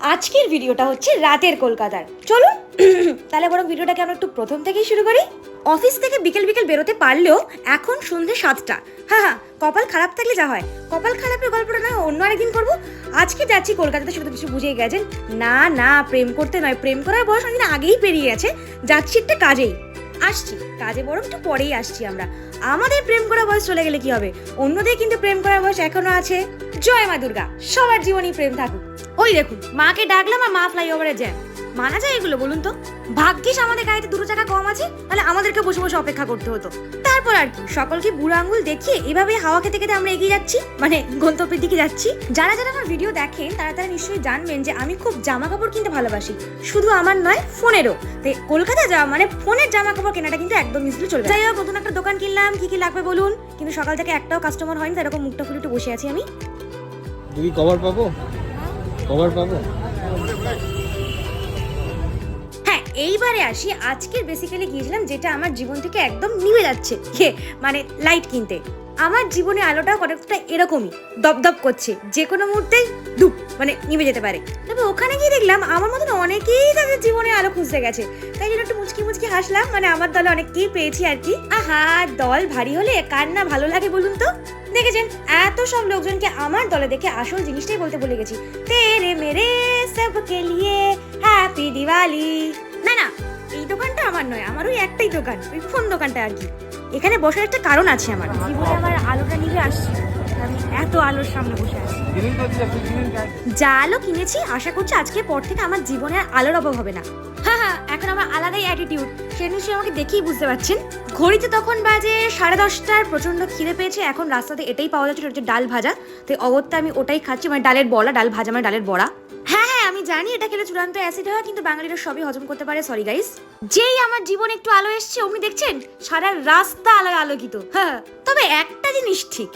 আজকের ভিডিওটা হচ্ছে রাতের কলকাতার। চলুন তাহলে বরং ভিডিওটাকে আমরা একটু প্রথম থেকেই শুরু করি। অফিস থেকে বিকেল বিকেল বেরোতে পারলেও এখন সন্ধ্যে 7টা। হ্যাঁ, কপাল খারাপ থাকলে যা হয়, কপাল খারাপের গল্পটা না অন্য আরেকদিন করবো। আজকে যাচ্ছি কলকাতাতে, সেটা তো কিছু বুঝেই গেছেন। না প্রেম করতে নয়, প্রেম করার বয়স অনেকদিন আগেই পেরিয়ে গেছে। যাচ্ছি একটা কাজেই, আসছি কাজে বরং একটু পরেই আসছি আমরা। আমাদের প্রেম করার বয়স চলে গেলে কি হবে, অন্যদের কিন্তু প্রেম করার বয়স এখনো আছে। জয় মা দুর্গা, সবার জীবনেই প্রেম থাকুক। ওই দেখুন, মাকে ডাকলাম আর মা ফ্লাইওভারে জ্যাম। মানা যায় এগুলো বলুন তো? ভাগ্যিস আমাদের গাড়িতে দুটো চাকা কম আছে, তাহলে আমাদেরকে বসে বসে অপেক্ষা করতে হতো। তারপর আর কি, সকলকে বুড়ো আঙ্গুল দেখিয়ে এভাবে হাওয়া খেতে খেতে আমরা এগিয়ে যাচ্ছি, মানে গন্তব্যের দিকে যাচ্ছি। যারা যারা আমার ভিডিও দেখেন তারা তারা নিশ্চয়ই জানবেন যে আমি খুব জামা কাপড় কিনতে ভালোবাসি। শুধু আমার নয়, ফোনেরও। তো কলকাতা যাওয়া মানে ফোনের জামা কাপড় কেনাটা কিন্তু একদম ইজিলি চলবে। যাই হোক, নতুন একটা দোকান কিনলাম, কি কি লাগবে বলুন। কিন্তু সকাল থেকে একটাও কাস্টমার হয়নি, এরকম মুখটা খুলে একটু বসে আছি আমি। তুই কভার পাবো? কভার পাবো? হ্যাঁ, এইবারে আসি। আজকের বেসিক্যালি গিয়েছিলাম যেটা আমার জীবন থেকে একদম নিভে যাচ্ছে, মানে লাইট কিনতে। আমার জীবনে আলোটা কতটা এরকমই দপদপ করছে, যে কোনো মুহূর্তেই ধুপ মানে নিভে যেতে পারে। তবে ওখানে গিয়ে দেখলাম আমার মতন অনেকেই তাদের জীবনে আলো খুঁজতে গেছে, তাই জন্য একটু মুচকি মুচকি হাসলাম। মানে আমার দলে অনেককেই পেয়েছি আর কি। আহা, দল ভারী হলে কার না ভালো লাগে বলুন তো? দেখেছেন, এত সব লোকজনকে আমার দলে দেখে আসল জিনিসটাই বলতে ভুলে গেছি, তেরে মেরে সবকে লিয়ে হ্যাপি দিওয়ালি। না, এই দোকানটা আমার নয়, আমার ওই একটাই দোকান, ওই ফোন দোকানটা আর কি। এখানে বসার একটা কারণ আছে আমার জীবনে, আমার আলোটা নিভে আসছে, আমি এত আলোর সামনে বসে আছি। যা আলো কিনেছি, আশা করছি আজকের পর থেকে আমার জীবনে আর আলোর অভাব হবে না। হ্যাঁ, এখন আমার আলাদাই অ্যাটিটিউড, সে নিশ্চয়ই আমাকে দেখেই বুঝতে পারছেন। ঘড়িতে তখন বাজে 10:30। প্রচন্ড খিদে পেয়েছে। এখন রাস্তাতে এটাই পাওয়া যাচ্ছে, হচ্ছে ডাল ভাজা। তো অগত্যা আমি ওটাই খাচ্ছি, মানে ডালের বড়া, ডাল ভাজা মানে ডালের বড়া। হ্যাঁ, আমি জানি এটা খেলে চূড়ান্ত অ্যাসিড হয়, কিন্তু বাঙালিরা সবই হজম করতে পারে। Sorry guys. যেই আমার জীবনে একটু আলো এসছে, অমনি দেখছেন সারা রাস্তা আলোয় আলোকিত। হ্যাঁ, তবে একটা জিনিস ঠিক,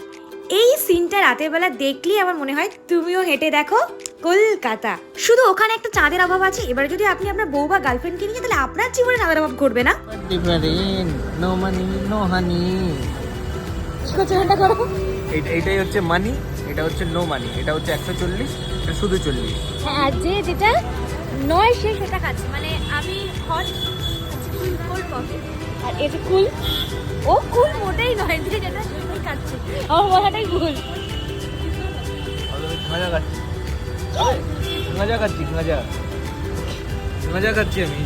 এই সিনটা রাতের বেলা দেখলেই আমার মনে হয় তুমিও হেঁটে দেখো কলকাতা। শুধু ওখানে একটা চাঁদের অভাব আছে। এবারে যদি আপনি আপনার বউ বা গার্লফ্রেন্ডকে নিয়ে, তাহলে আপনার জীবনে চাঁদের অভাব ঘটবে না। No money no honey. এইটাই হচ্ছে মানি, এটা হচ্ছে নো মানি। এটা হচ্ছে 140, এটা শুধু 40। হ্যাঁ, যে যেটা নয় সে সেটা খাচ্ছে। মানে আমি হট কোল্ড কফি, আর এটা কুল, ও কুল মোটেই নয়, যে যেটা সেটাই খাচ্ছে। আমার বলাটাই ভুল। গাঁজা খাচ্ছি আমি।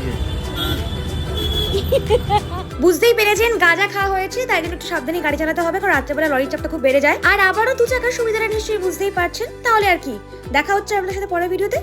বুঝতেই পেরেছেন, গাঁজা খাওয়া হয়েছে, তাই জন্য একটু সাবধানে গাড়ি চালাতে হবে, কারণ রাত্রেবেলা লরির চাপটা খুব বেড়ে যায়। আর আবারও 2 চাকার সুবিধাটা নিশ্চয়ই বুঝতেই পারছেন। তাহলে আর কি, দেখা হচ্ছে আপনাদের সাথে পরের ভিডিওতে।